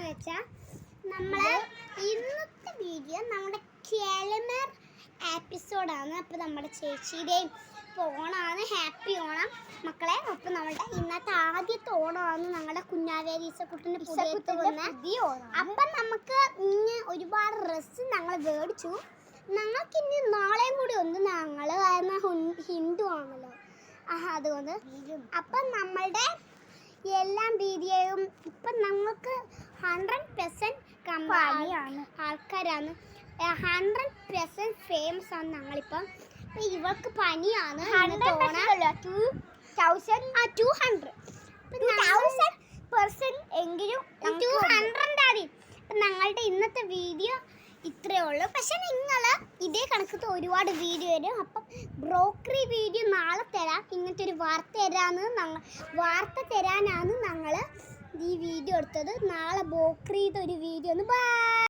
വെച്ചാൽ നമ്മളെ ഇന്നത്തെ വീഡിയോ നമ്മുടെ കാലമർ എപ്പിസോഡാണ്. അപ്പോൾ നമ്മുടെ ചേച്ചിയുടെയും ഓണമാണ്. ഹാപ്പി ഓണം മക്കളെ. അപ്പോൾ നമ്മുടെ ഇന്നത്തെ ആദ്യത്തെ ഓണമാണ് ഞങ്ങളുടെ കുഞ്ഞാവേരീസക്കുട്ടിൻ്റെ പുതിയ ഓണം. അപ്പം നമുക്ക് ഇന്ന് ഒരുപാട് ഡ്രസ്സ് ഞങ്ങൾ മേടിച്ചു. ഞങ്ങൾക്ക് ഇനി നാളെയും കൂടി ഉണ്ട്. ഞങ്ങൾ ഹിന്ദു ആണല്ലോ, അതുകൊണ്ട് അപ്പം നമ്മളുടെ എല്ലാം വീഡിയോയും ഇപ്പം നമുക്ക് 100% ആൾക്കാരാണ്, 100% ഫേമസ് ആണ് ഞങ്ങളിപ്പം. ഇവർക്ക് പനിയാണ്. 200% എങ്കിലും 200 ആയി. ഞങ്ങളുടെ ഇന്നത്തെ വീഡിയോ ഇത്രയേ ഉള്ളൂ. പക്ഷെ നിങ്ങൾ ഇതേ കണക്കത്തെ ഒരുപാട് വീഡിയോ വരും. അപ്പം ബ്രോക്കറി വീഡിയോ നാളെ തരാം. ഇങ്ങനത്തെ ഒരു വാർത്ത തരാനാണ് ഞങ്ങൾ ഈ വീഡിയോ എടുത്തത്. നാളെ ബ്രോക്കറിയുടെ ഒരു വീഡിയോ ഒന്ന്. ബൈ.